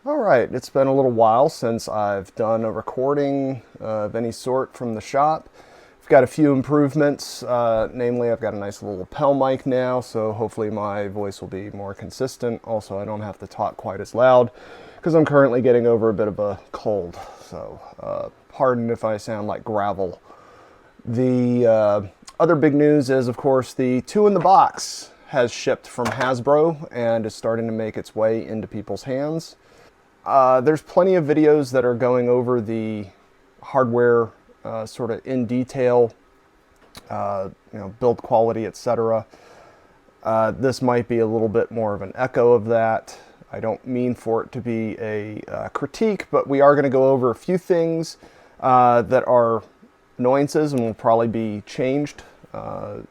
Alright, it's been a little while since I've done a recording of any sort from the shop. I've got a few improvements, namely I've got a nice little lapel mic now, so hopefully my voice will be more consistent. Also, I don't have to talk quite as loud because I'm currently getting over a bit of a cold, so pardon if I sound like gravel. The other big news is, of course, the 2-in-the-box has shipped from Hasbro and is starting to make its way into people's hands. There's plenty of videos that are going over the hardware sort of in detail, build quality, etc. This might be a little bit more of an echo of that. I don't mean for it to be a critique, but we are going to go over a few things that are annoyances and will probably be changed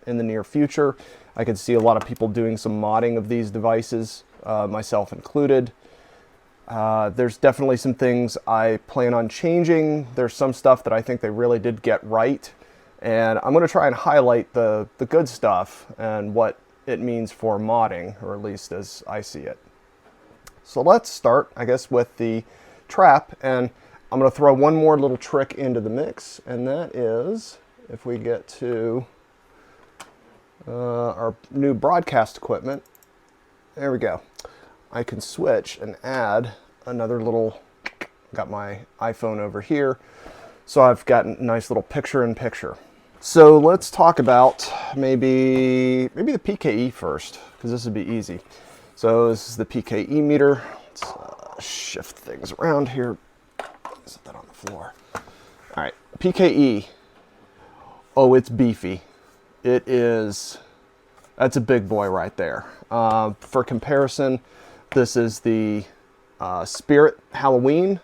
in the near future. I could see a lot of people doing some modding of these devices, myself included. There's definitely some things I plan on changing. There's some stuff that I think they really did get right. And I'm going to try and highlight the good stuff and what it means for modding, or at least as I see it. So let's start, I guess, with the trap. And I'm going to throw one more little trick into the mix. And that is, if we get to our new broadcast equipment, there we go. I can switch and add another little, got my iPhone over here, so I've got a nice little picture-in-picture. So let's talk about maybe the PKE first, because this would be easy. So this is the PKE meter. Let's shift things around here. Set that on the floor. All right, PKE. Oh, it's beefy. It is, that's a big boy right there. For comparison, this is the Spirit Halloween.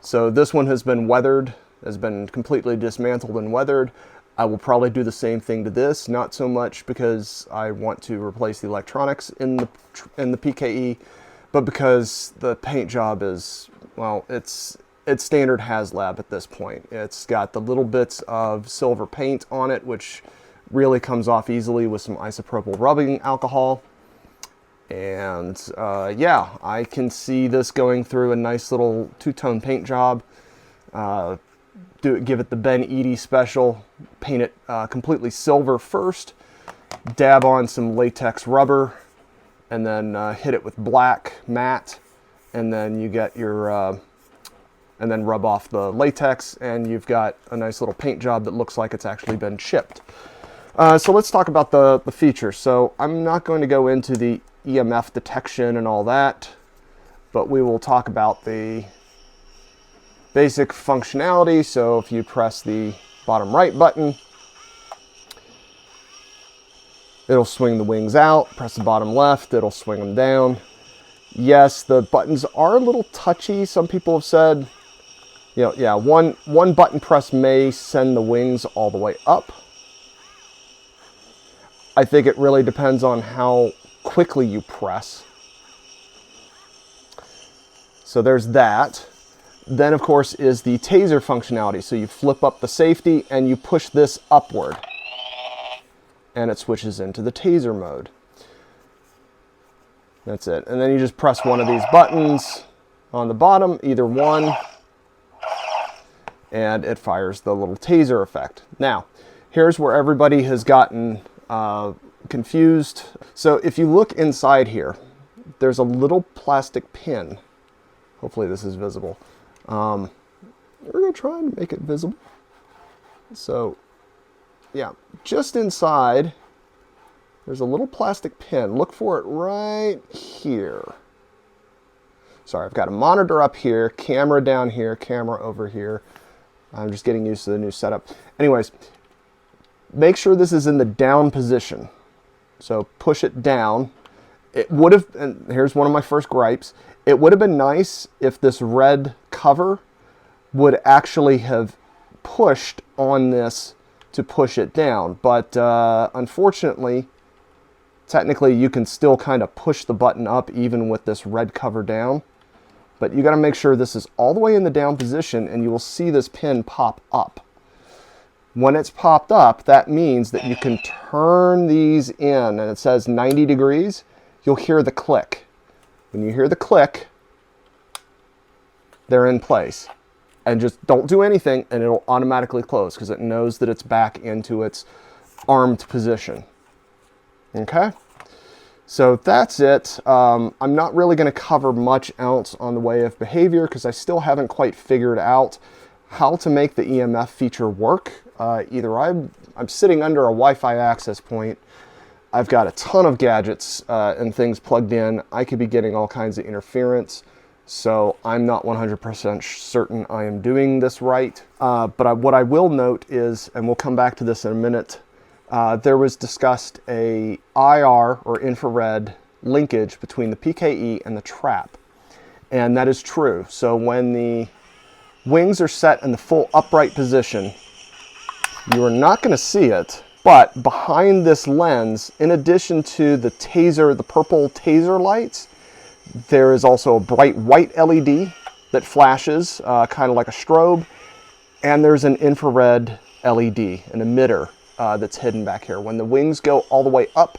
So this one has been weathered, has been completely dismantled and weathered. I will probably do the same thing to this, not so much because I want to replace the electronics in the PKE, but because the paint job is, well, it's standard HasLab at this point. It's got the little bits of silver paint on it, which really comes off easily with some isopropyl rubbing alcohol. And yeah, I can see this going through a nice little two-tone paint job. Give it the Ben Eady special, paint it completely silver first, dab on some latex rubber, and then hit it with black matte, and then you get your, and then rub off the latex, and you've got a nice little paint job that looks like it's actually been shipped. So let's talk about the features. So I'm not going to go into the EMF detection and all that, but we will talk about the basic functionality. So if you press the bottom right button, it'll swing the wings out. Press the bottom left, it'll swing them down. Yes, the buttons are a little touchy. Some people have said, yeah, one button press may send the wings all the way up. I think it really depends on how quickly you press. So there's that. Then, of course, is the taser functionality. So you flip up the safety and you push this upward, and it switches into the taser mode. That's it. And then you just press one of these buttons on the bottom, either one, and it fires the little taser effect. Now, here's where everybody has gotten confused. So if you look inside here, there's a little plastic pin. Hopefully this is visible. We're going to try and make it visible. So yeah, just inside, there's a little plastic pin. Look for it right here. Sorry, I've got a monitor up here, camera down here, camera over here. I'm just getting used to the new setup. Anyways, make sure this is in the down position. So push it down. It would have, and here's one of my first gripes, it would have been nice if this red cover would actually have pushed on this to push it down. But unfortunately, technically you can still kind of push the button up even with this red cover down. But you got to make sure this is all the way in the down position, and you will see this pin pop up. When it's popped up, that means that you can turn these in, and it says 90 degrees. You'll hear the click. When you hear the click, they're in place. And just don't do anything and it'll automatically close because it knows that it's back into its armed position. Okay? So that's it. I'm not really going to cover much else on the way of behavior because I still haven't quite figured out how to make the EMF feature work. Either I'm sitting under a Wi-Fi access point, I've got a ton of gadgets and things plugged in, I could be getting all kinds of interference, so I'm not 100% certain I am doing this right. But what I will note is, and we'll come back to this in a minute, there was discussed a IR or infrared linkage between the PKE and the trap. And that is true. So when the wings are set in the full upright position, you are not going to see it, but behind this lens, in addition to the taser, the purple taser lights, there is also a bright white LED that flashes, kind of like a strobe, and there's an infrared LED, an emitter, that's hidden back here. When the wings go all the way up,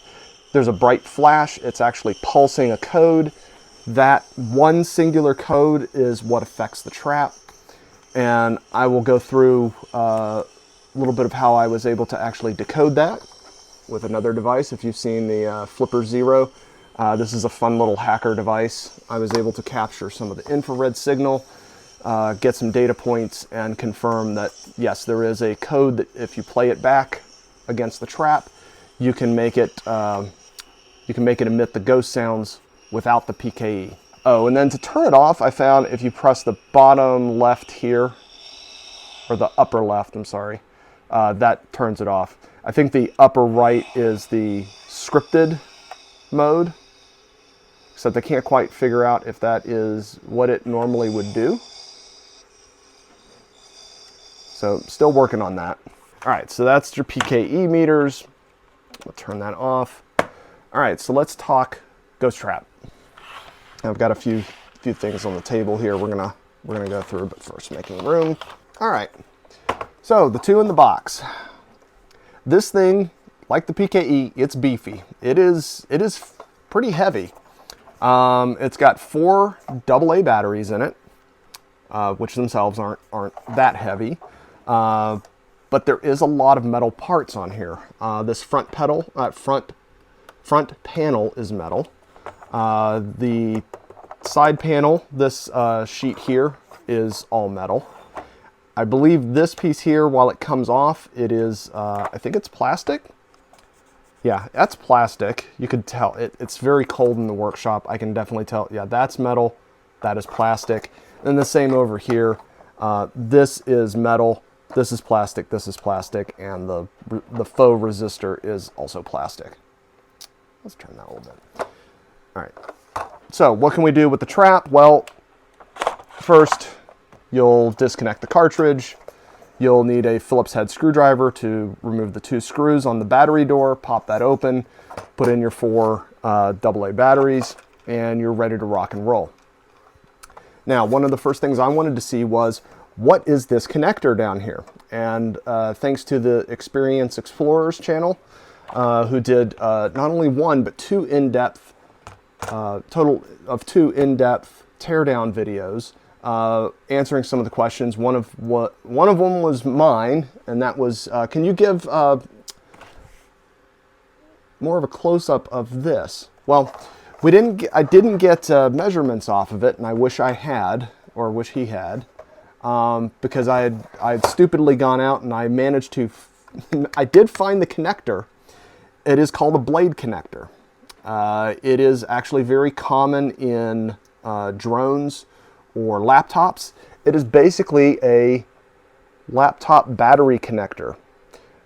there's a bright flash. It's actually pulsing a code. That one singular code is what affects the trap. And I will go through a little bit of how I was able to actually decode that with another device. If you've seen the Flipper Zero, this is a fun little hacker device. I was able to capture some of the infrared signal, get some data points, and confirm that yes, there is a code that if you play it back against the trap, you can make it emit the ghost sounds without the PKE. Oh, and then to turn it off, I found if you press the bottom left here, or the upper left, I'm sorry, that turns it off. I think the upper right is the scripted mode, except I can't quite figure out if that is what it normally would do. So still working on that. All right, so that's your PKE meters. We'll turn that off. All right, so let's talk Ghost Trap. I've got a few things on the table here we're gonna go through, but first making room. All right, so the two in the box. This thing, like the PKE, it's beefy. It is pretty heavy. It's got 4 AA batteries in it, which themselves aren't that heavy. But there is a lot of metal parts on here. This front panel is metal. The side panel, this sheet here, is all metal. I believe this piece here, while it comes off, it is, I think it's plastic. Yeah, that's plastic. You could tell. It's very cold in the workshop. I can definitely tell. Yeah, that's metal. That is plastic. And the same over here. This is metal. This is plastic. This is plastic. And the faux resistor is also plastic. Let's turn that a little bit. All right. So what can we do with the trap? Well, first, you'll disconnect the cartridge. You'll need a Phillips head screwdriver to remove the 2 screws on the battery door, pop that open, put in your 4 AA batteries, and you're ready to rock and roll. Now, one of the first things I wanted to see was, what is this connector down here? And thanks to the Experience Explorers channel, who did not only 1, but 2 in-depth, total of 2 in-depth teardown videos, answering some of the questions. One of them was mine, and that was, can you give more of a close-up of this? Well, I didn't get measurements off of it, and I wish I had, or wish he had, because I had stupidly gone out and I managed to, I did find the connector. It is called a blade connector. It is actually very common in drones or laptops. It is basically a laptop battery connector.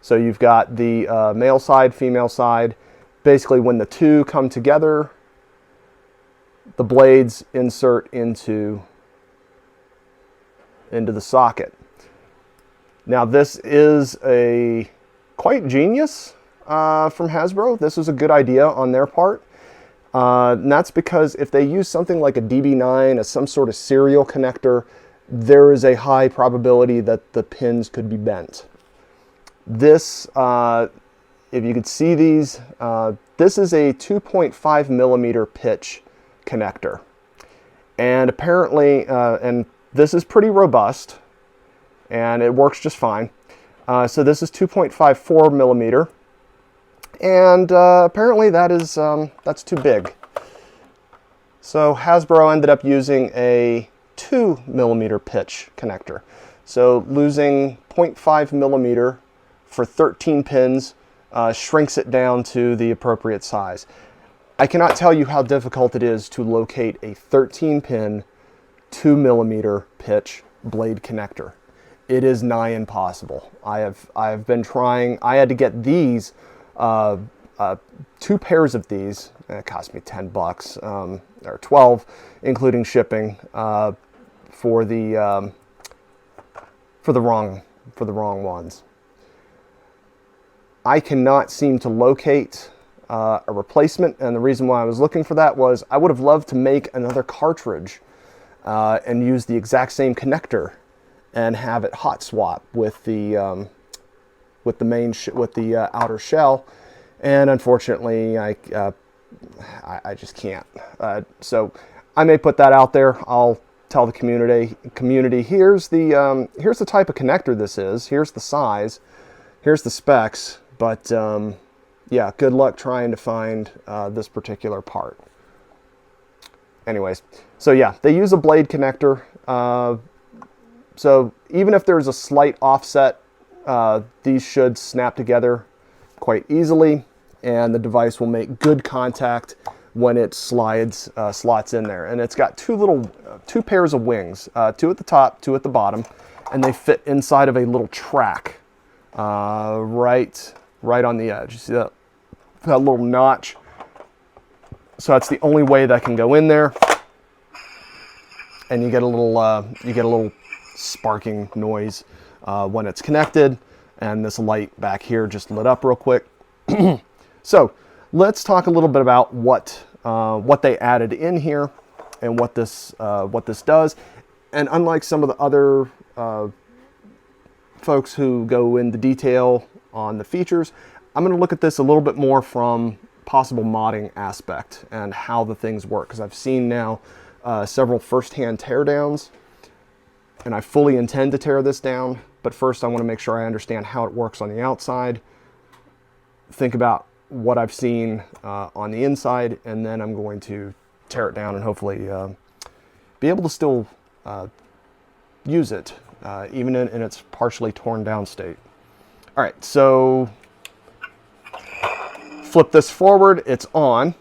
So you've got the male side, female side. Basically, when the 2 come together, the blades insert into the socket. Now, this is quite genius from Hasbro. This was a good idea on their part. And that's because if they use something like a DB9 as some sort of serial connector, there is a high probability that the pins could be bent. This, if you could see these, this is a 2.5 millimeter pitch connector. And apparently, and This is pretty robust, and it works just fine. So this is 2.54 millimeter, and apparently that's too big. So Hasbro ended up using a 2 millimeter pitch connector. So losing 0.5 millimeter for 13 pins shrinks it down to the appropriate size. I cannot tell you how difficult it is to locate a 13 pin 2 millimeter pitch blade connector. It is nigh impossible. I've been trying. I had to get these 2 pairs of these. It cost me $10 or 12, including shipping, for the wrong ones. I cannot seem to locate a replacement, and the reason why I was looking for that was I would have loved to make another cartridge and use the exact same connector and have it hot swap with the outer shell, and unfortunately I just can't. So I may put that out there. I'll tell the community here's the type of connector this is. Here's the size. Here's the specs. But yeah, good luck trying to find this particular part. Anyways, so yeah, they use a blade connector. So even if there's a slight offset, these should snap together quite easily, and the device will make good contact when it slots in there. And it's got two pairs of wings, 2 at the top, 2 at the bottom, and they fit inside of a little track right on the edge. You see that little notch? So that's the only way that can go in there, and you get a little sparking noise when it's connected, and this light back here just lit up real quick. So let's talk a little bit about what they added in here and what this does. And unlike some of the other folks who go into detail on the features, I'm going to look at this a little bit more from possible modding aspect and how the things work, because I've seen now several first-hand teardowns, and I fully intend to tear this down. But first I want to make sure I understand how it works on the outside, think about what I've seen on the inside, and then I'm going to tear it down and hopefully be able to still use it even in its partially torn down state. All right, so flip this forward, it's on.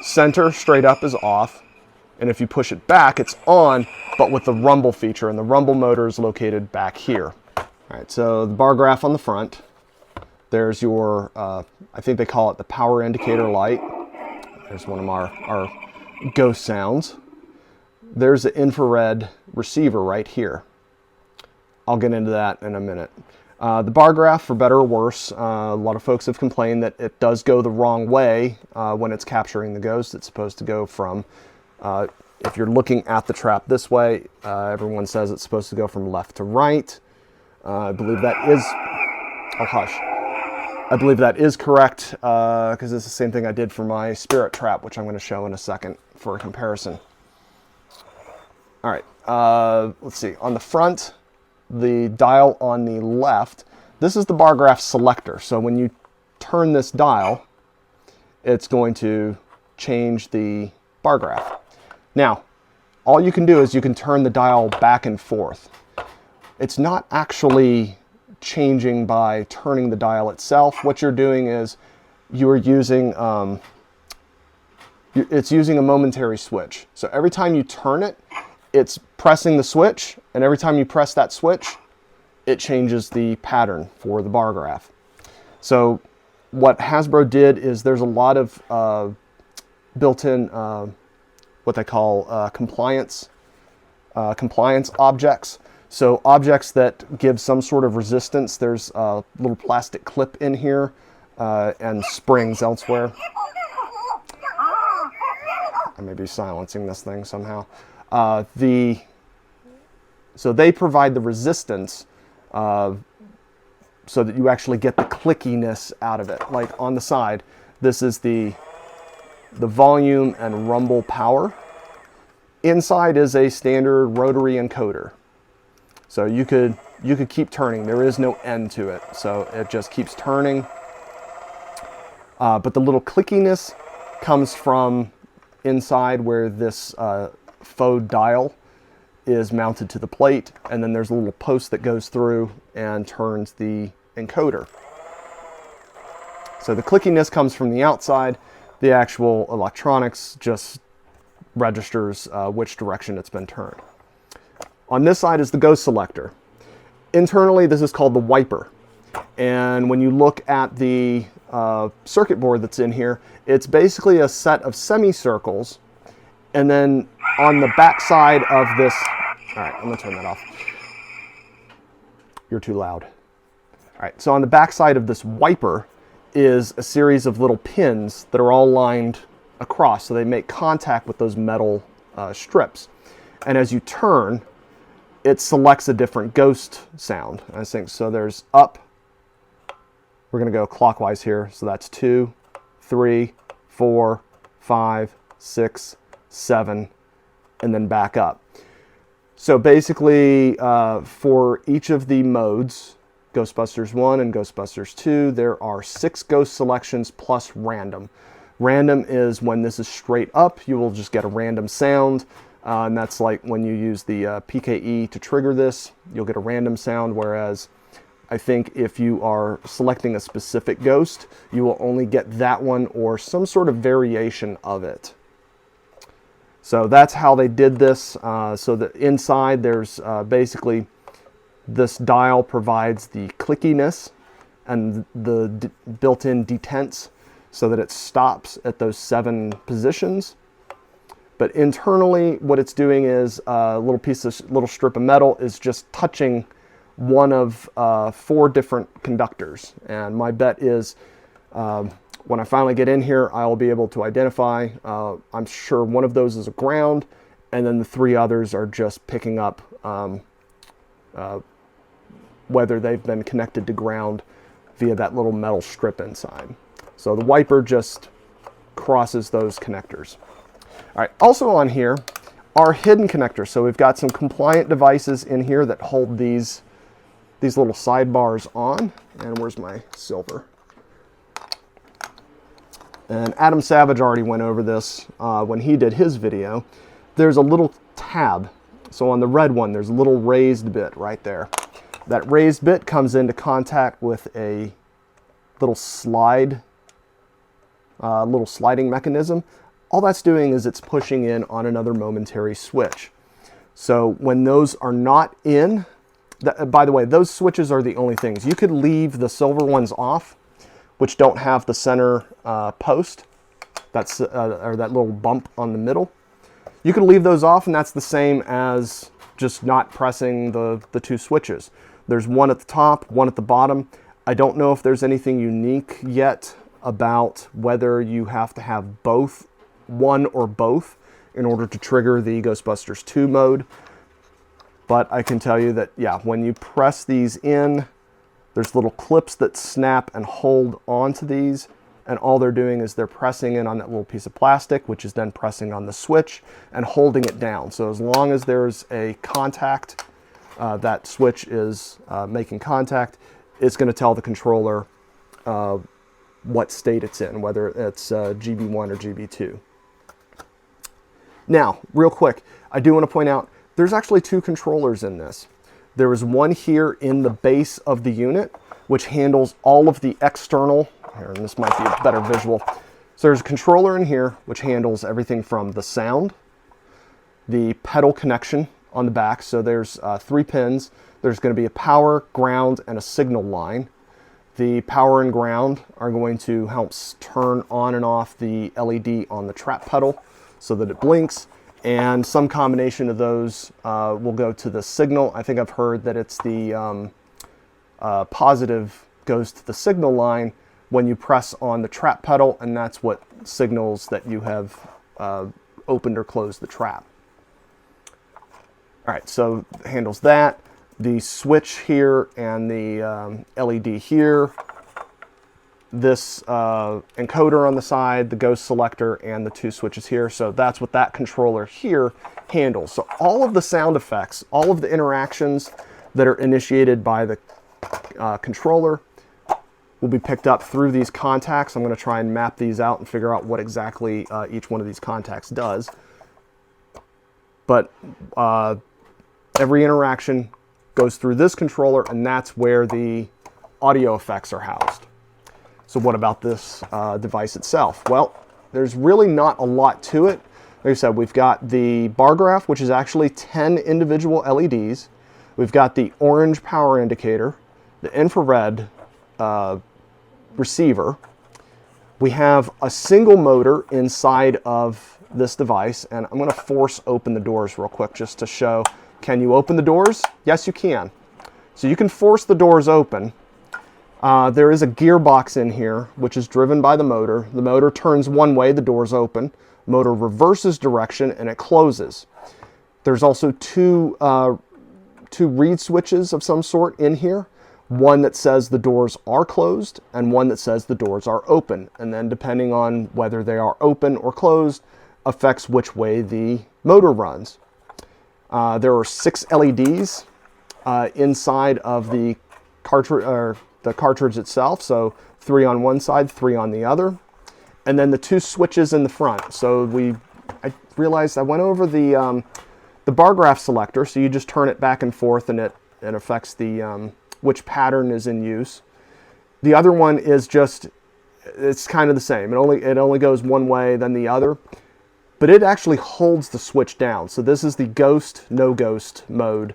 Center straight up is off, and if you push it back, it's on, but with the rumble feature, and the rumble motor is located back here. All right, so the bar graph on the front. There's your, I think they call it the power indicator light. There's one of our ghost sounds. There's the infrared receiver right here. I'll get into that in a minute. The bar graph, for better or worse, a lot of folks have complained that it does go the wrong way when it's capturing the ghost. It's supposed to go from, if you're looking at the trap this way, everyone says it's supposed to go from left to right. I believe that is, oh hush. I believe that is correct, because it's the same thing I did for my spirit trap, which I'm going to show in a second for a comparison. All right, let's see. On the front, the dial on the left, this is the bar graph selector. So when you turn this dial, it's going to change the bar graph. Now, all you can do is you can turn the dial back and forth. It's not actually changing by turning the dial itself. What you're doing is you're using it's using a momentary switch. So every time you turn it, it's pressing the switch, and every time you press that switch, it changes the pattern for the bar graph. So what Hasbro did is there's a lot of built-in what they call compliance objects. So objects that give some sort of resistance. There's a little plastic clip in here and springs elsewhere. I may be silencing this thing somehow. So they provide the resistance so that you actually get the clickiness out of it. Like on the side, this is the volume and rumble power. Inside is a standard rotary encoder. So you could keep turning. There is no end to it. So it just keeps turning. But the little clickiness comes from inside where this faux dial is mounted to the plate, and then there's a little post that goes through and turns the encoder. So the clickiness comes from the outside. The actual electronics just registers which direction it's been turned. On this side is the ghost selector. Internally, this is called the wiper. And when you look at the circuit board that's in here, it's basically a set of semicircles. And then on the back side of this, all right, I'm gonna turn that off. You're too loud. All right, so on the back side of this wiper is a series of little pins that are all lined across, so they make contact with those metal strips. And as you turn, it selects a different ghost sound. I think so. There's up. We're going to go clockwise here. So that's 2, 3, 4, 5, 6, 7, and then back up. So basically, for each of the modes, Ghostbusters 1 and Ghostbusters 2, there are 6 ghost selections plus random. Random is when this is straight up, you will just get a random sound. And that's like when you use the PKE to trigger this, you'll get a random sound. Whereas I think if you are selecting a specific ghost, you will only get that one or some sort of variation of it. So that's how they did this. So that inside there's basically this dial provides the clickiness and the built-in detents so that it stops at those 7 positions. But internally, what it's doing is a little strip of metal is just touching one of 4 different conductors. And my bet is when I finally get in here, I'll be able to identify, I'm sure one of those is a ground, and then the 3 others are just picking up whether they've been connected to ground via that little metal strip inside. So the wiper just crosses those connectors. All right, also on here are hidden connectors. So we've got some compliant devices in here that hold these little sidebars on. And where's my silver? And Adam Savage already went over this when he did his video. There's a little tab. So on the red one, there's a little raised bit right there. That raised bit comes into contact with a little sliding mechanism. All that's doing is it's pushing in on another momentary switch. So when those are not in, by the way, those switches are the only things. You could leave the silver ones off, which don't have the center post, that's or that little bump on the middle. You could leave those off, and that's the same as just not pressing the 2 switches. There's one at the top, one at the bottom. I don't know if there's anything unique yet about whether you have to have both, one or both, in order to trigger the Ghostbusters 2 mode. But I can tell you that, yeah, when you press these in, there's little clips that snap and hold onto these, and all they're doing is they're pressing in on that little piece of plastic, which is then pressing on the switch and holding it down. So as long as there's a contact, that switch is making contact, it's going to tell the controller what state it's in, whether it's GB1 or GB2. Now, real quick, I do want to point out, there's actually 2 controllers in this. There is one here in the base of the unit, which handles all of the external, here, and this might be a better visual. So there's a controller in here, which handles everything from the sound, the pedal connection on the back. So there's 3 pins. There's going to be a power, ground, and a signal line. The power and ground are going to help turn on and off the LED on the trap pedal so that it blinks, and some combination of those will go to the signal. I think I've heard that it's the positive goes to the signal line when you press on the trap pedal, and that's what signals that you have opened or closed the trap. All right, so it handles that. The switch here and the LED here this encoder on the side, the ghost selector, and the 2 switches here. So that's what that controller here handles. So all of the sound effects, all of the interactions that are initiated by the controller will be picked up through these contacts. I'm going to try and map these out and figure out what exactly each one of these contacts does. But every interaction goes through this controller, and that's where the audio effects are housed. So what about this device itself? Well, there's really not a lot to it. Like I said, we've got the bar graph, which is actually 10 individual LEDs. We've got the orange power indicator, the infrared receiver. We have a single motor inside of this device, and I'm going to force open the doors real quick just to show. Can you open the doors? Yes, you can. So you can force the doors open. There is a gearbox in here, which is driven by the motor. The motor turns one way, the doors open. Motor reverses direction, and it closes. There's also two reed switches of some sort in here. One that says the doors are closed, and one that says the doors are open. And then depending on whether they are open or closed, affects which way the motor runs. There are 6 LEDs inside of the cartridge itself, so 3 on one side, 3 on the other, and then the 2 switches in the front. So I realized I went over the bar graph selector, so you just turn it back and forth, and it affects the which pattern is in use. The other one is just, it's kind of the same. It only goes one way, then the other, but it actually holds the switch down. So this is the ghost, no ghost mode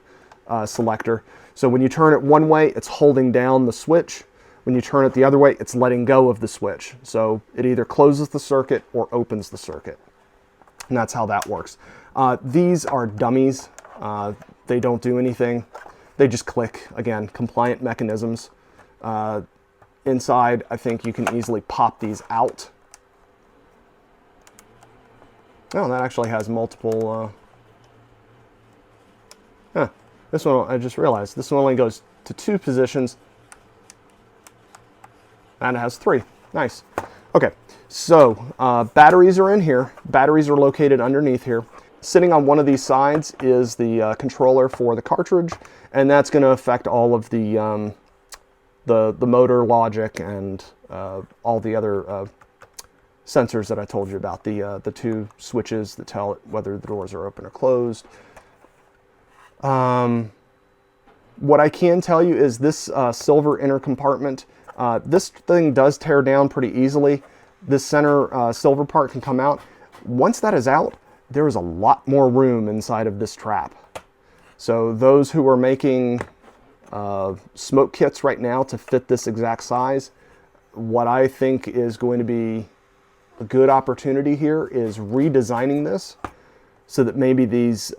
selector. So when you turn it one way, it's holding down the switch. When you turn it the other way, it's letting go of the switch. So it either closes the circuit or opens the circuit. And that's how that works. These are dummies. They don't do anything. They just click. Again, compliant mechanisms. Inside, I think you can easily pop these out. Oh, that actually has multiple... This one, I just realized, this one only goes to 2 positions, and it has 3. Nice. Okay, so batteries are in here. Batteries are located underneath here. Sitting on one of these sides is the controller for the cartridge, and that's going to affect all of the motor logic and all the other sensors that I told you about. The 2 switches that tell it whether the doors are open or closed. What I can tell you is this silver inner compartment, this thing does tear down pretty easily. This center silver part can come out. Once that is out, there is a lot more room inside of this trap. So those who are making smoke kits right now to fit this exact size, what I think is going to be a good opportunity here is redesigning this so that maybe these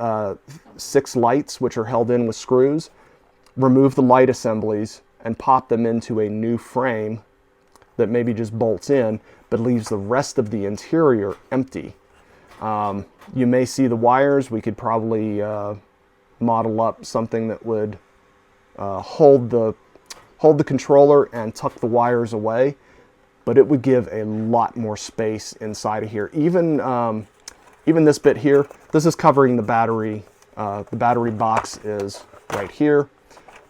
6 lights, which are held in with screws, remove the light assemblies and pop them into a new frame that maybe just bolts in, but leaves the rest of the interior empty. You may see the wires. We could probably model up something that would hold the controller and tuck the wires away, but it would give a lot more space inside of here. Even this bit here, this is covering the battery. The battery box is right here,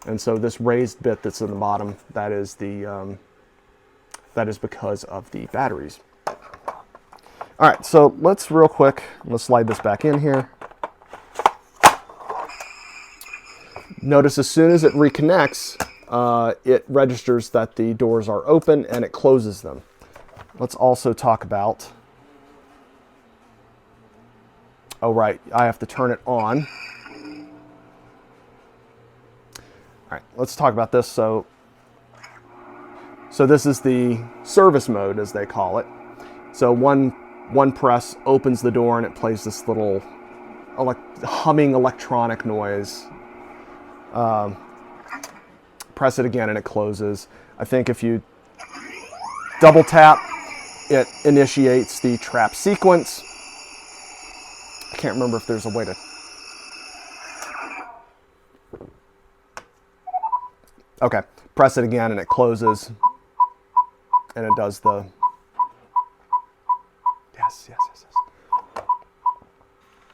and so this raised bit that's in the bottom, that is because of the batteries. All right, so let's slide this back in here. Notice as soon as it reconnects, it registers that the doors are open and it closes them. Let's also talk about, oh right, I have to turn it on. All right, let's talk about this. So this is the service mode, as they call it. So one press opens the door and it plays this little humming electronic noise. Press it again and it closes. I think if you double tap, it initiates the trap sequence. I can't remember if there's a way to... Okay, press it again and it closes. and it does the, yes.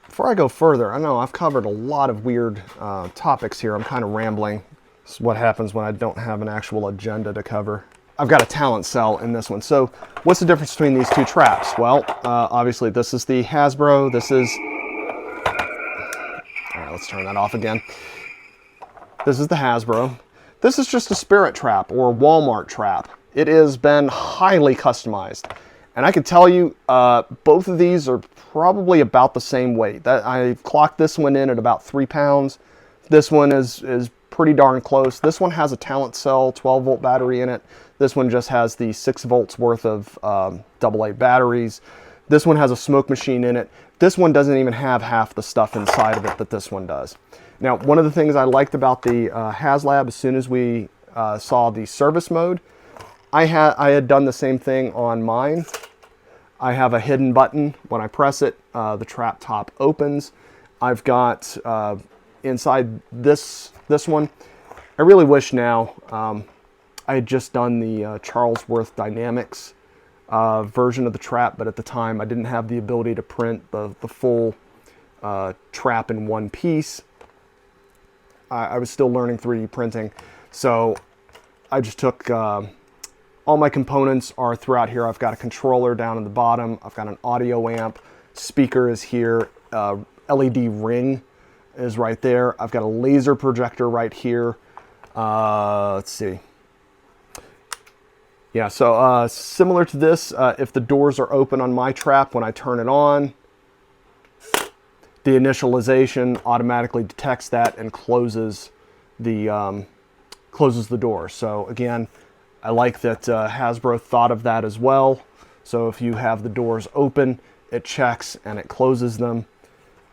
Before I go further, I know I've covered a lot of weird topics here. I'm kind of rambling. This is what happens when I don't have an actual agenda to cover. I've got a talent cell in this one. So what's the difference between these two traps? Well, obviously this is the Hasbro. This is, all right, let's turn that off again. This is the Hasbro. This is just a Spirit trap or a Walmart trap. It has been highly customized. And I can tell you, both of these are probably about the same weight. I've clocked this one in at about 3 pounds. This one is pretty darn close. This one has a talent cell 12-volt battery in it. This one just has the 6 volts worth of AA batteries. This one has a smoke machine in it. This one doesn't even have half the stuff inside of it that this one does. Now, one of the things I liked about the HasLab, as soon as we saw the service mode, I had done the same thing on mine. I have a hidden button. When I press it, the trap top opens. I've got inside this one, I really wish now I had just done the Charlesworth Dynamics version of the trap, but at the time I didn't have the ability to print the full trap in one piece. I was still learning 3D printing, so I just took all my components are throughout here. I've got a controller down at the bottom. I've got an audio amp. Speaker is here. LED ring is right there. I've got a laser projector right here. Let's see. Yeah, so similar to this, if the doors are open on my trap, when I turn it on, the initialization automatically detects that and closes the door. So again, I like that Hasbro thought of that as well. So if you have the doors open, it checks and it closes them.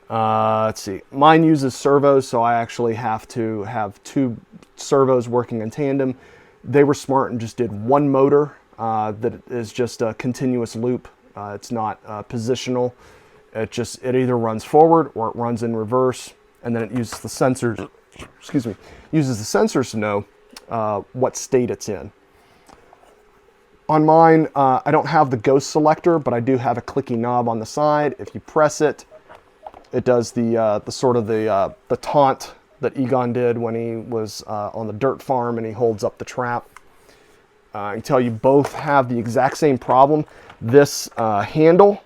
Let's see. Mine uses servos, so I actually have to have 2 servos working in tandem. They were smart and just did one motor that is just a continuous loop. It's not positional. It either runs forward or it runs in reverse, and then it uses the sensors. Excuse me. Uses the sensors to know what state it's in. On mine, I don't have the ghost selector, but I do have a clicky knob on the side. If you press it, it does the sort of the taunt that Egon did when he was on the dirt farm and he holds up the trap. I can tell you both have the exact same problem. This handle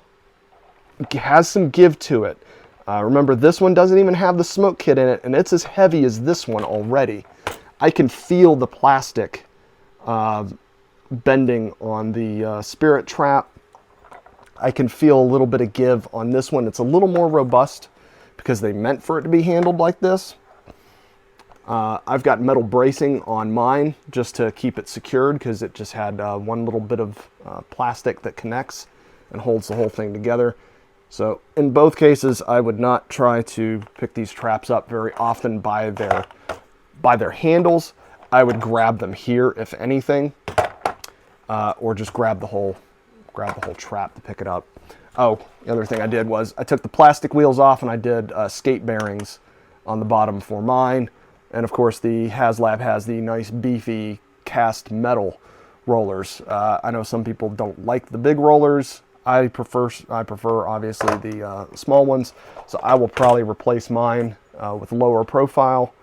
has some give to it. Remember, this one doesn't even have the smoke kit in it, and it's as heavy as this one already. I can feel the plastic bending on the Spirit trap. I can feel a little bit of give on this one. It's a little more robust because they meant for it to be handled like this. I've got metal bracing on mine just to keep it secured because it just had one little bit of plastic that connects and holds the whole thing together. So in both cases, I would not try to pick these traps up very often by their handles. I would grab them here, if anything, or just grab the whole trap to pick it up. Oh, the other thing I did was I took the plastic wheels off and I did skate bearings on the bottom for mine. And of course the HasLab has the nice beefy cast metal rollers. I know some people don't like the big rollers. I prefer obviously the small ones. So I will probably replace mine with lower profile,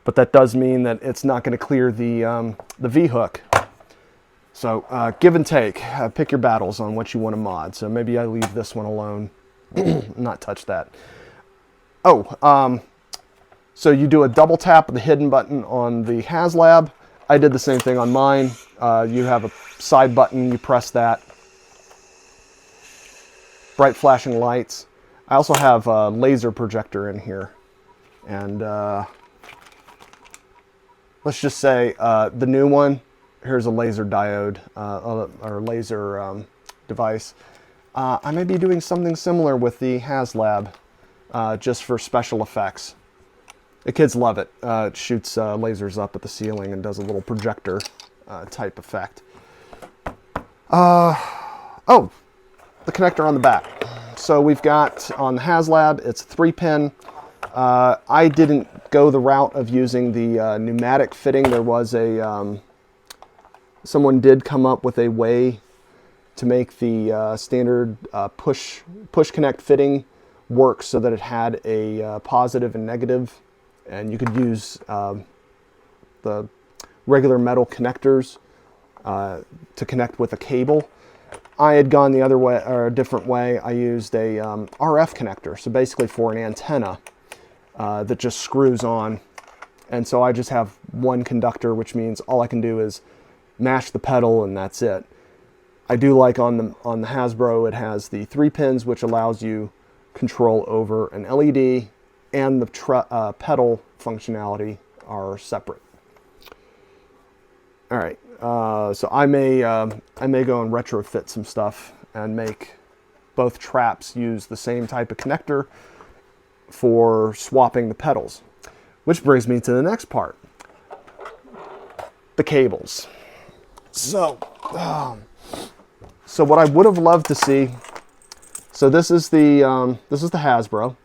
but that does mean that it's not going to clear the V-hook. So give and take, pick your battles on what you want to mod. So maybe I leave this one alone, not touch that. Oh, so you do a double tap of the hidden button on the HasLab. I did the same thing on mine. You have a side button, you press that. Bright flashing lights. I also have a laser projector in here. And let's just say the new one, here's a laser diode or laser device. I may be doing something similar with the HasLab just for special effects. The kids love it. It shoots lasers up at the ceiling and does a little projector type effect. Oh, the connector on the back. So we've got on the HasLab, it's a 3-pin. I didn't go the route of using the pneumatic fitting. There was a someone did come up with a way to make the standard push connect fitting work so that it had a positive and negative, and you could use the regular metal connectors to connect with a cable. I had gone the other way, or a different way. I used a RF connector, so basically for an antenna that just screws on. And so I just have one conductor, which means all I can do is mash the pedal and that's it. I do like on the Hasbro, it has the 3 pins, which allows you control over an LED, and the pedal functionality are separate. All right, so I may go and retrofit some stuff and make both traps use the same type of connector for swapping the pedals. Which brings me to the next part, the cables. So what I would have loved to see, so this is the Hasbro.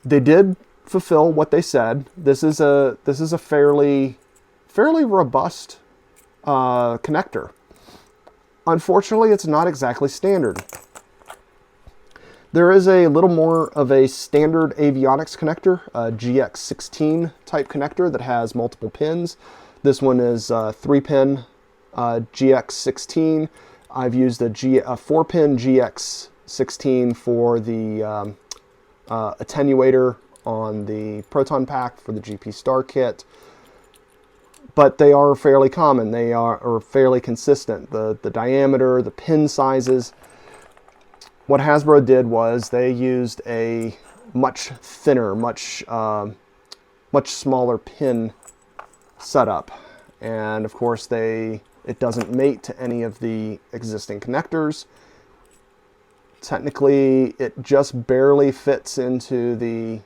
They did fulfill what they said. This is a fairly robust connector. Unfortunately, it's not exactly standard. There is a little more of a standard avionics connector, a GX16 type connector that has multiple pins. This one is 3-pin GX16. I've used a 4-pin GX16 for the attenuator on the proton pack for the GP Star kit. But they are fairly common. They are fairly consistent. The diameter, the pin sizes. What Hasbro did was they used a much thinner, much smaller pin setup, and of course it doesn't mate to any of the existing connectors. Technically, it just barely fits into the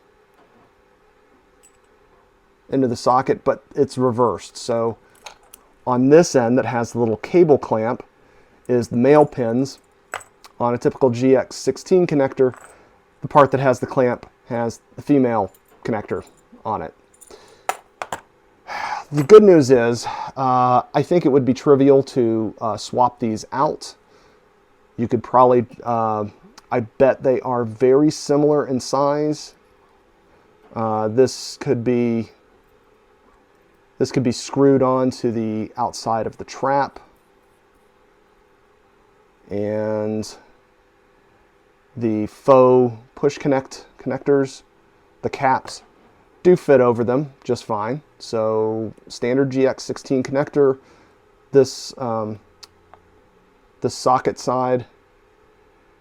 socket, but it's reversed. So on this end that has the little cable clamp is the male pins. On a typical GX16 connector, the part that has the clamp has the female connector on it. The good news is, I think it would be trivial to swap these out. You could probably, I bet they are very similar in size. This could be screwed on to the outside of the trap, and the faux push connectors, the caps, do fit over them just fine. So standard GX16 connector, this socket side,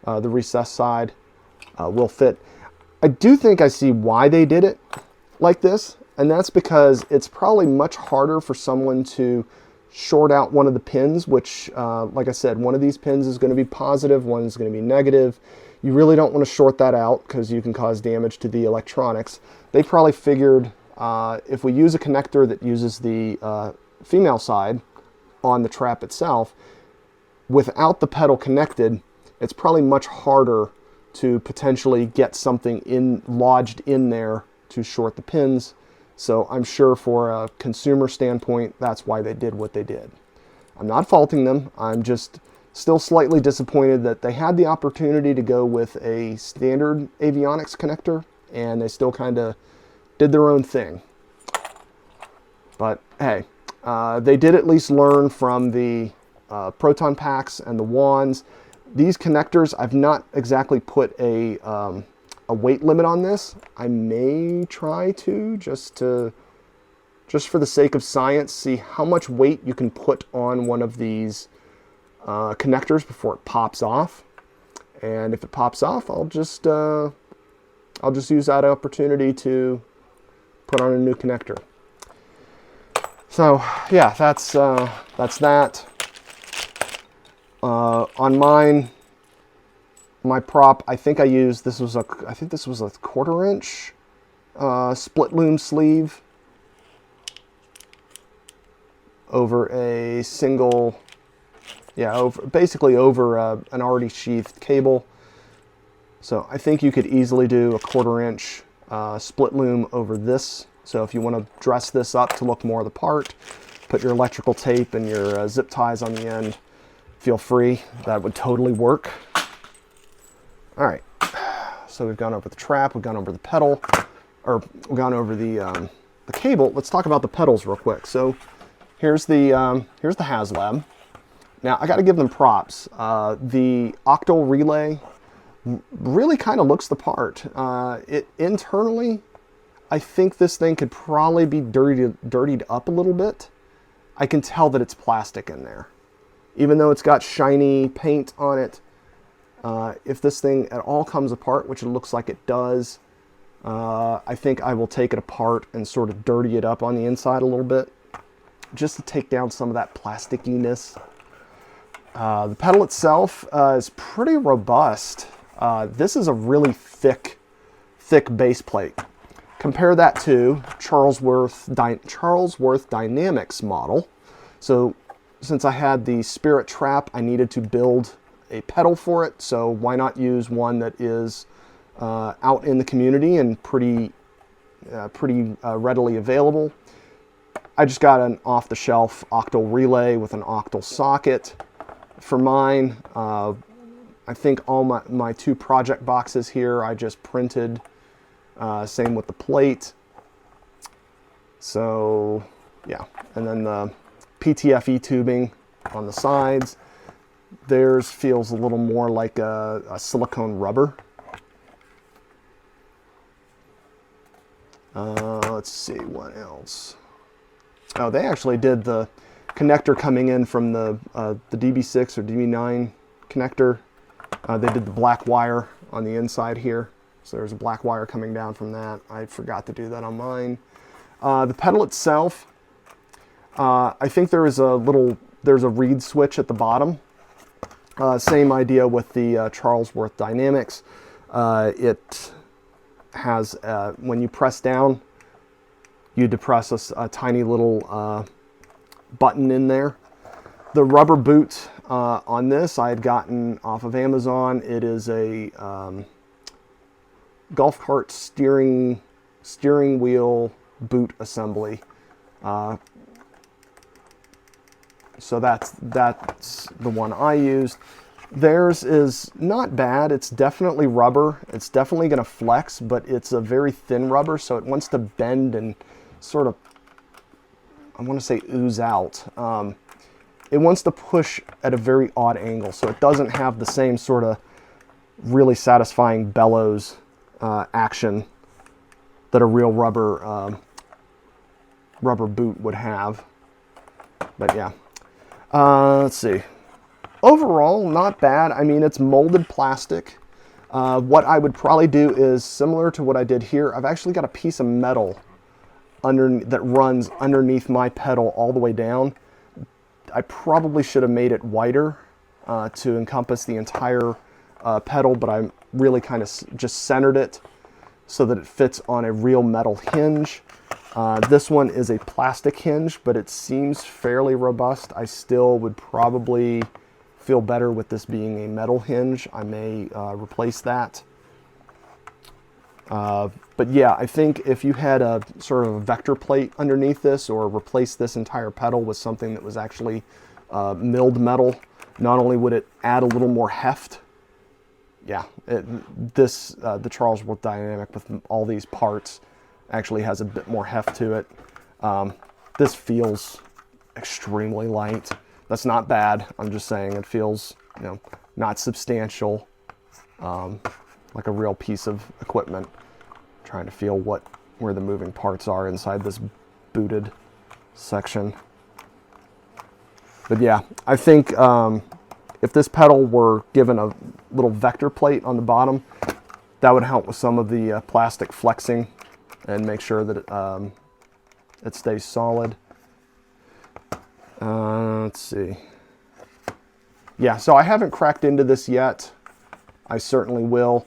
the recessed side will fit. I do think I see why they did it like this, and that's because it's probably much harder for someone to short out one of the pins, which, like I said, one of these pins is going to be positive, one is going to be negative. You really don't want to short that out because you can cause damage to the electronics. They probably figured if we use a connector that uses the female side on the trap itself, without the pedal connected, it's probably much harder to potentially get something lodged in there to short the pins. So I'm sure for a consumer standpoint, that's why they did what they did. I'm not faulting them. I'm just still slightly disappointed that they had the opportunity to go with a standard avionics connector and they still kind of did their own thing. But hey, they did at least learn from the proton packs and the wands. These connectors, I've not exactly put a weight limit on this. I may try to, just for the sake of science, see how much weight you can put on one of these connectors before it pops off. And if it pops off, I'll just use that opportunity to put on a new connector. So yeah, that's that. On my prop, I think this was a 1/4 inch split loom sleeve over a single, basically over an already sheathed cable. So I think you could easily do a 1/4 inch split loom over this. So if you want to dress this up to look more the part, put your electrical tape and your zip ties on the end, feel free. That would totally work. All right, so we've gone over the trap, we've gone over the pedal, or we've gone over the cable. Let's talk about the pedals real quick. So here's the HasLab. Now I got to give them props. The octal relay really kind of looks the part. It internally, I think this thing could probably be dirtied up a little bit. I can tell that it's plastic in there. Even though it's got shiny paint on it, if this thing at all comes apart, which it looks like it does, I think I will take it apart and sort of dirty it up on the inside a little bit, just to take down some of that plasticiness. The pedal itself is pretty robust. This is a really thick base plate. Compare that to Charlesworth Dynamics model. So since I had the Spirit Trap, I needed to build a pedal for it. So why not use one that is out in the community and pretty readily available. I just got an off-the-shelf octal relay with an octal socket for mine. I think all my 2 project boxes here I just printed. Same with the plate. So yeah, and then the PTFE tubing on the sides. Theirs feels a little more like a silicone rubber. Let's see, what else? Oh, they actually did the connector coming in from the DB6 or DB9 connector. They did the black wire on the inside here. So there's a black wire coming down from that. I forgot to do that on mine. The pedal itself, I think there's a reed switch at the bottom. Same idea with the Charlesworth Dynamics. It has, when you press down, you depress a tiny little button in there. The rubber boot on this I had gotten off of Amazon. It is a golf cart steering wheel boot assembly. So that's the one I used. Theirs is not bad. It's definitely rubber. It's definitely going to flex, but it's a very thin rubber, so it wants to bend and sort of, I want to say, ooze out. It wants to push at a very odd angle, so it doesn't have the same sort of really satisfying bellows action that a real rubber boot would have. But yeah, let's see. Overall, not bad. I mean, it's molded plastic. What I would probably do is similar to what I did here. I've actually got a piece of metal that runs underneath my pedal all the way down. I probably should have made it wider to encompass the entire pedal, but I really kind of just centered it so that it fits on a real metal hinge. This one is a plastic hinge, but it seems fairly robust. I still would probably feel better with this being a metal hinge. I may replace that. But yeah, I think if you had a sort of a vector plate underneath this, or replace this entire pedal with something that was actually milled metal, not only would it add a little more heft, yeah, the Charlesworth Dynamic with all these parts actually has a bit more heft to it. This feels extremely light. That's not bad. I'm just saying it feels, not substantial, like a real piece of equipment. Trying to feel where the moving parts are inside this booted section. But yeah, I think if this pedal were given a little vector plate on the bottom, that would help with some of the plastic flexing and make sure that it stays solid. Let's see. Yeah, so I haven't cracked into this yet. I certainly will.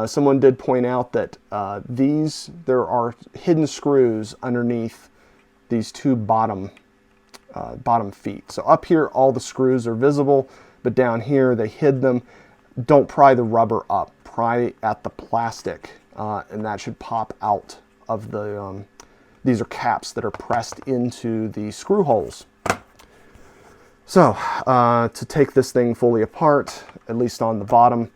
Someone did point out that there are hidden screws underneath these 2 bottom feet. So up here, all the screws are visible, but down here they hid them. Don't pry the rubber up. Pry at the plastic, and that should pop out of the these are caps that are pressed into the screw holes. So to take this thing fully apart, at least on the bottom,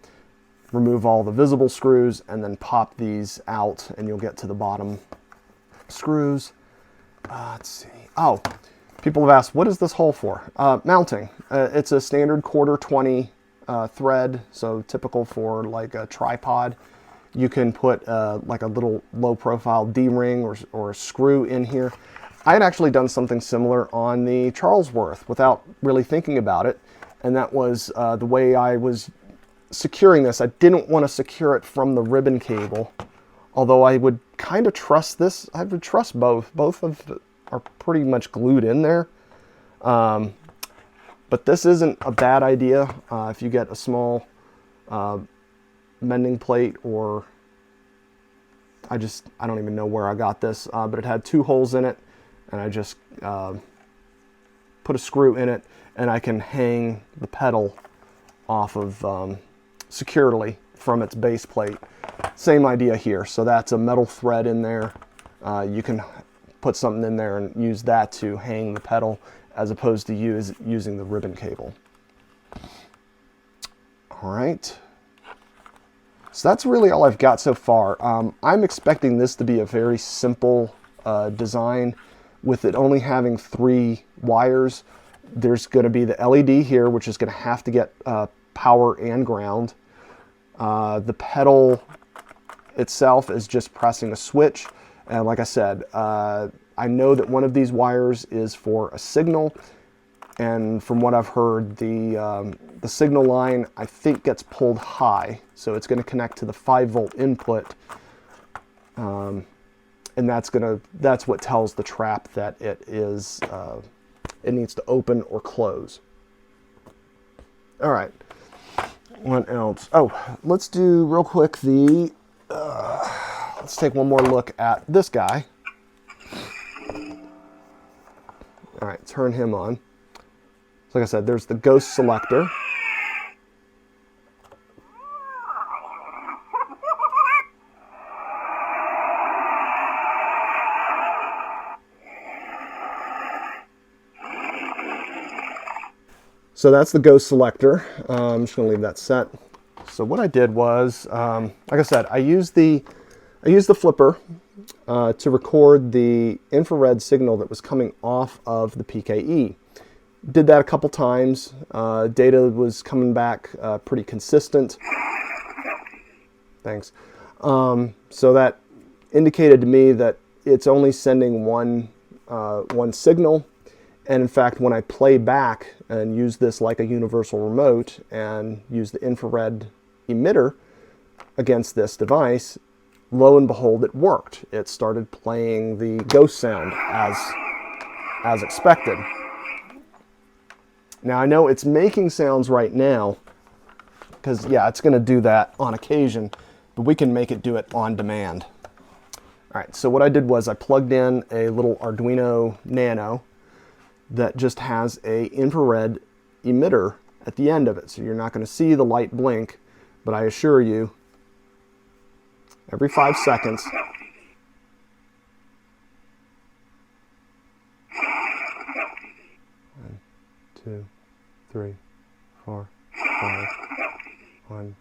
remove all the visible screws and then pop these out and you'll get to the bottom screws. Let's see. Oh, people have asked, what is this hole for? Mounting. It's a standard 1/4-20 thread, so typical for like a tripod. You can put like a little low profile D-ring or a screw in here. I had actually done something similar on the Charlesworth without really thinking about it, and that was the way I was securing this. I didn't want to secure it from the ribbon cable, although I would kind of trust this. I would trust both. Both are pretty much glued in there. But this isn't a bad idea if you get a small mending plate, or I don't even know where I got this, but it had 2 holes in it, and I just put a screw in it, and I can hang the pedal off of securely from its base plate. Same idea here. So that's a metal thread in there. You can put something in there and use that to hang the pedal as opposed to using the ribbon cable. All right. So that's really all I've got so far. I'm expecting this to be a very simple design with it only having 3 wires. There's going to be the LED here, which is going to have to get power and ground. The pedal itself is just pressing a switch. And like I said, I know that one of these wires is for a signal. And from what I've heard, the signal line, I think, gets pulled high. So it's going to connect to the 5-volt input. And that's what tells the trap that it needs to open or close. All right. What else? Oh, let's do real quick let's take one more look at this guy. All right, turn him on. So like I said, there's the ghost selector. So that's the ghost selector. I'm just going to leave that set. So what I did was, like I said, I used the flipper to record the infrared signal that was coming off of the PKE. Did that a couple times. Data was coming back pretty consistent. Thanks. So that indicated to me that it's only sending one signal. And in fact, when I play back and use this like a universal remote and use the infrared emitter against this device, lo and behold, it worked. It started playing the ghost sound as expected. Now I know it's making sounds right now because, yeah, it's going to do that on occasion, but we can make it do it on demand. All right, so what I did was I plugged in a little Arduino Nano that just has a infrared emitter at the end of it. So you're not going to see the light blink, but I assure you, every 5 seconds, one, two, three, four, five. 1,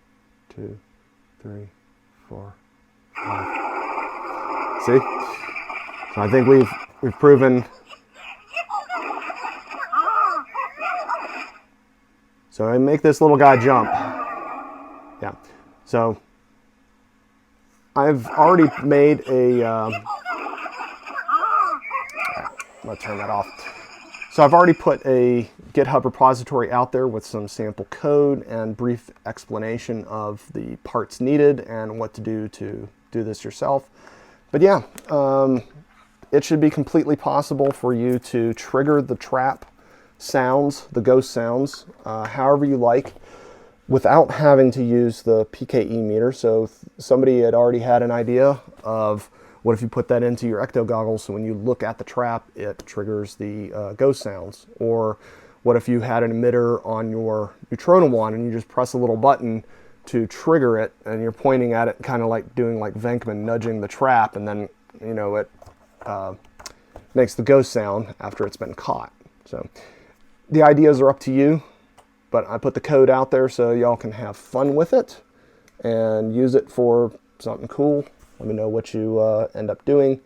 2, 3, 4, 5. See? So I think we've proven. So I make this little guy jump. Yeah. So I've already made a. Let's turn that off. So I've already put a GitHub repository out there with some sample code and brief explanation of the parts needed and what to do this yourself. But yeah, it should be completely possible for you to trigger the trap sounds, the ghost sounds, however you like, without having to use the PKE meter. So somebody had already had an idea of what if you put that into your ecto goggles, so when you look at the trap, it triggers the ghost sounds. Or what if you had an emitter on your Neutrona one and you just press a little button to trigger it, and you're pointing at it, kind of like doing like Venkman nudging the trap, and then, you know, it makes the ghost sound after it's been caught. So the ideas are up to you, but I put the code out there so y'all can have fun with it and use it for something cool. Let me know what you end up doing.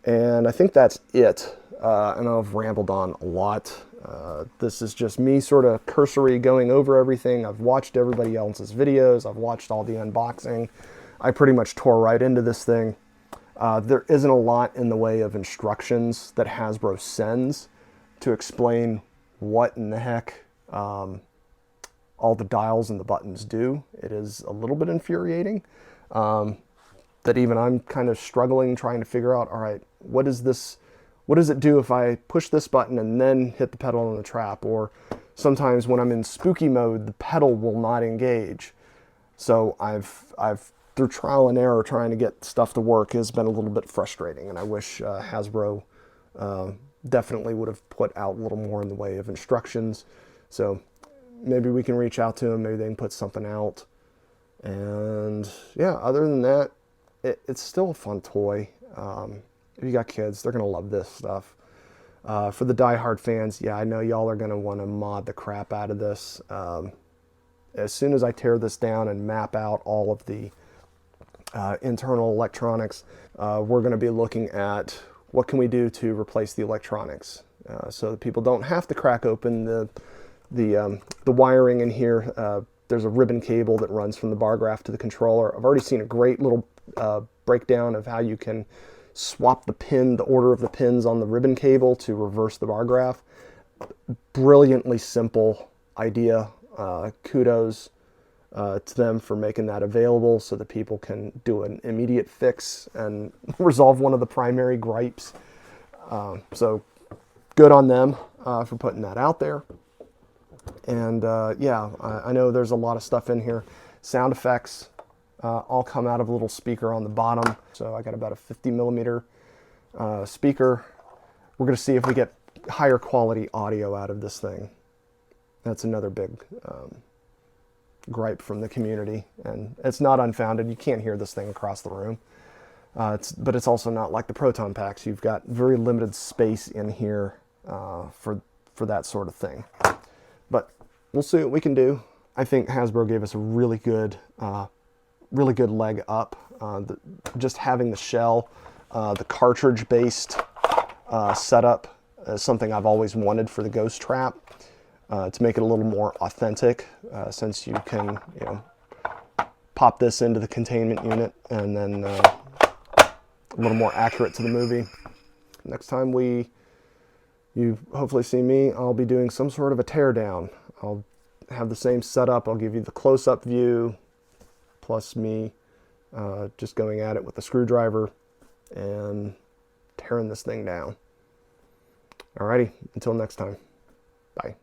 And I think that's it. I know I've rambled on a lot. This is just me sort of cursory going over everything. I've watched everybody else's videos. I've watched all the unboxing. I pretty much tore right into this thing. There isn't a lot in the way of instructions that Hasbro sends to explain what in the heck all the dials and the buttons do. It is a little bit infuriating that even I'm kind of struggling trying to figure out, all right, what is this? What does it do if I push this button and then hit the pedal on the trap? Or sometimes when I'm in spooky mode, the pedal will not engage. So I've through trial and error trying to get stuff to work has been a little bit frustrating, and I wish Hasbro definitely would have put out a little more in the way of instructions. So maybe we can reach out to them, maybe they can put something out. And yeah, other than that, it's still a fun toy. If you got kids, they're gonna love this stuff. For the diehard fans, yeah, I know y'all are gonna wanna mod the crap out of this. As soon as I tear this down and map out all of the internal electronics, we're going to be looking at what can we do to replace the electronics, so that people don't have to crack open the wiring in here. There's a ribbon cable that runs from the bar graph to the controller. I've already seen a great little breakdown of how you can swap the order of the pins on the ribbon cable to reverse the bar graph. Brilliantly simple idea. Kudos to them for making that available so that people can do an immediate fix and resolve one of the primary gripes. So good on them for putting that out there. And yeah, I know there's a lot of stuff in here. Sound effects all come out of a little speaker on the bottom. So I got about a 50 millimeter speaker. We're going to see if we get higher quality audio out of this thing. That's another big gripe from the community, and it's not unfounded. You can't hear this thing across the room. But it's also not like the proton packs. You've got very limited space in here for that sort of thing. But we'll see what we can do. I think Hasbro gave us a really good leg up. Just having the shell, the cartridge-based setup is something I've always wanted for the Ghost Trap. To make it a little more authentic, since you can, pop this into the containment unit and then a little more accurate to the movie. Next time you hopefully see me, I'll be doing some sort of a teardown. I'll have the same setup. I'll give you the close-up view, plus me just going at it with a screwdriver and tearing this thing down. Alrighty, until next time, bye.